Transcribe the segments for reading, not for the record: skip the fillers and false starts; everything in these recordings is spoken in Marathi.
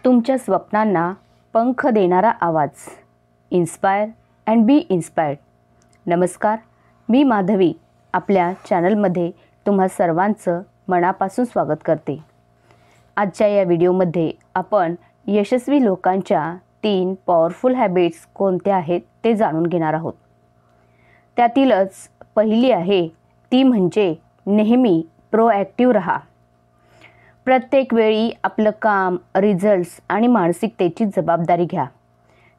तुमच्या स्वप्नांना पंख देणारा आवाज. Inspire and be inspired. नमस्कार, मी माधवी आपल्या चॅनलमध्ये तुम्हा सर्वांचं मनापासून स्वागत करते. आजच्या या व्हिडिओमध्ये आपण यशस्वी लोकांच्या 3 पॉवरफुल हॅबिट्स कोणत्या आहेत ते जाणून घेणार आहोत. त्यातीलच पहिली आहे ती म्हणजे नेहमी प्रोॲक्टिव्ह रहा. प्रत्येक वेळी आपलं काम, रिझल्ट्स आणि मानसिकतेची जबाबदारी घ्या.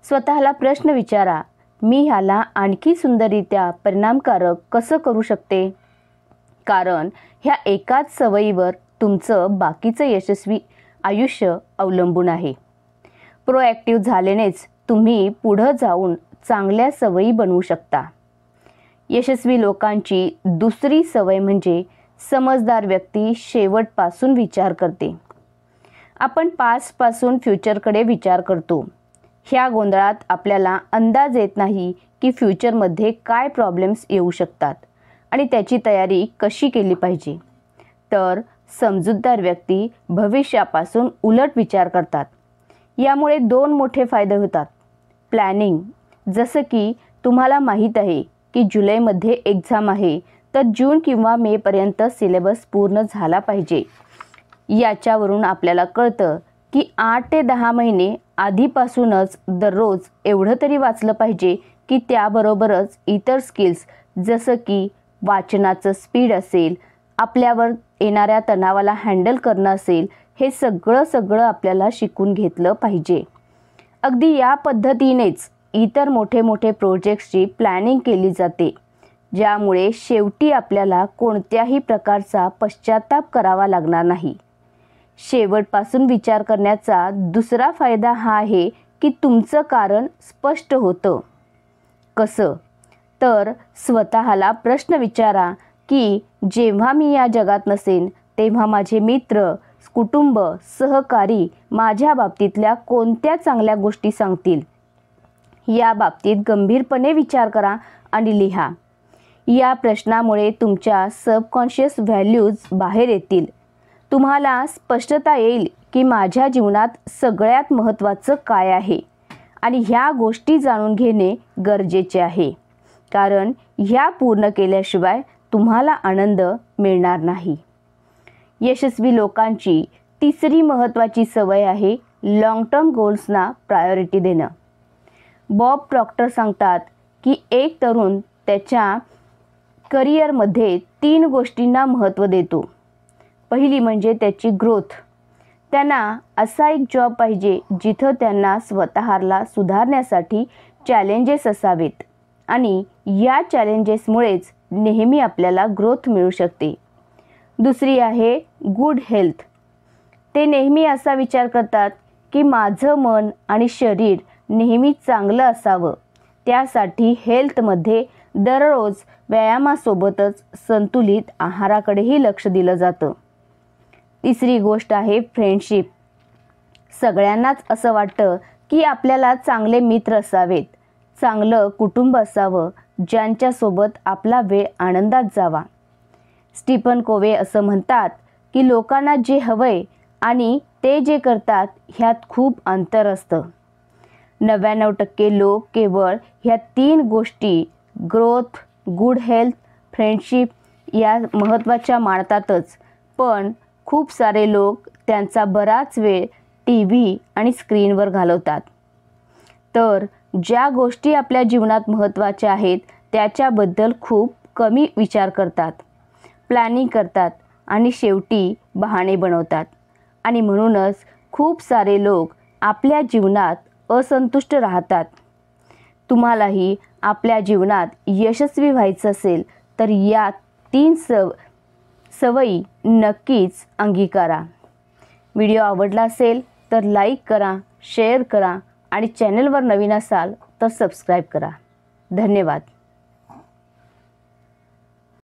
स्वतःला प्रश्न विचारा, मी ह्याला आणखी सुंदररित्या परिणामकारक कसं करू शकते? कारण ह्या एकाच सवयीवर तुमचं बाकीचं यशस्वी आयुष्य अवलंबून आहे. प्रोॲक्टिव्ह झाल्यानेच तुम्ही पुढं जाऊन चांगल्या सवयी बनवू शकता. यशस्वी लोकांची दुसरी सवय म्हणजे समजदार व्यक्ती शेवटपासून विचार करते. आपण पास्टपासून फ्युचरकडे विचार करतो. ह्या गोंधळात आपल्याला अंदाज येत नाही की फ्युचरमध्ये काय प्रॉब्लेम्स येऊ शकतात आणि त्याची तयारी कशी केली पाहिजे. तर समजूतदार व्यक्ती भविष्यापासून उलट विचार करतात. यामुळे 2 मोठे फायदे होतात. प्लॅनिंग, जसं की तुम्हाला माहीत आहे की जुलैमध्ये एक्झाम आहे, तर जून किंवा मेपर्यंत सिलेबस पूर्ण झाला पाहिजे. याच्यावरून आपल्याला कळतं की 8 ते 10 महिने आधीपासूनच दररोज एवढं तरी वाचलं पाहिजे की त्याबरोबरच इतर स्किल्स जसं की वाचनाचं स्पीड असेल, आपल्यावर येणाऱ्या तणावाला हँडल करणं असेल, हे सगळं आपल्याला शिकून घेतलं पाहिजे. अगदी या पद्धतीनेच इतर मोठे प्रोजेक्ट्सची प्लॅनिंग केली जाते, ज्यामुळे शेवटी आपल्याला कोणत्याही प्रकारचा पश्चाताप करावा लागणार नाही. शेवटपासून विचार करण्याचा दुसरा फायदा हा आहे की तुमचं कारण स्पष्ट होतं. कसं? तर स्वतःला प्रश्न विचारा की जेव्हा मी या जगात नसेन तेव्हा माझे मित्र, कुटुंब, सहकारी माझ्या बाबतीतल्या कोणत्या चांगल्या गोष्टी सांगतील. या बाबतीत गंभीरपणे विचार करा आणि लिहा. या प्रश्नामुळे तुमच्या सबकॉन्शियस व्हॅल्यूज बाहेर येतील. तुम्हाला स्पष्टता येईल की माझ्या जीवनात सगळ्यात महत्त्वाचं काय आहे आणि ह्या गोष्टी जाणून घेणे गरजेचे आहे. कारण ह्या पूर्ण केल्याशिवाय तुम्हाला आनंद मिळणार नाही. यशस्वी लोकांची तिसरी महत्त्वाची सवय आहे लॉंग टर्म गोल्सना प्रायोरिटी देणं. बॉब प्रॉक्टर सांगतात की एक तरुण त्याच्या करिअरमध्ये 3 गोष्टींना महत्त्व देतो. पहिली म्हणजे त्याची ग्रोथ. त्यांना असा एक जॉब पाहिजे जिथं त्यांना स्वतःला सुधारण्यासाठी चॅलेंजेस असावेत आणि या चॅलेंजेसमुळेच नेहमी आपल्याला ग्रोथ मिळू शकते. दुसरी आहे गुड हेल्थ. ते नेहमी असा विचार करतात की माझं मन आणि शरीर नेहमी चांगलं असावं. त्यासाठी हेल्थमध्ये दररोज व्यायामासोबतच संतुलित आहाराकडेही लक्ष दिलं जातं. तिसरी गोष्ट आहे फ्रेंडशिप. सगळ्यांनाच असं वाटतं की आपल्याला चांगले मित्र असावेत, चांगलं कुटुंब असावं, ज्यांच्यासोबत आपला वेळ आनंदात जावा. स्टीफन कोवे असं म्हणतात की लोकांना जे हवंय आणि ते जे करतात ह्यात खूप अंतर असतं. 99% लोक केवळ ह्या 3 गोष्टी ग्रोथ, गुड हेल्थ, फ्रेंडशिप या महत्त्वाच्या मानतातच, पण खूप सारे लोक त्यांचा बराच वेळ TV आणि स्क्रीनवर घालवतात. तर ज्या गोष्टी आपल्या जीवनात महत्त्वाच्या आहेत त्याच्याबद्दल खूप कमी विचार करतात, प्लॅनिंग करतात आणि शेवटी बहाणे बनवतात. आणि म्हणूनच खूप सारे लोक आपल्या जीवनात असंतुष्ट राहतात. तुम्हालाही आपल्या जीवनात यशस्वी व्हायचं असेल तर या 3 सवयी नक्कीच अंगीकारा. व्हिडिओ आवडला असेल तर लाईक करा, शेअर करा आणि चॅनलवर नवीन असाल तर सबस्क्राईब करा. धन्यवाद.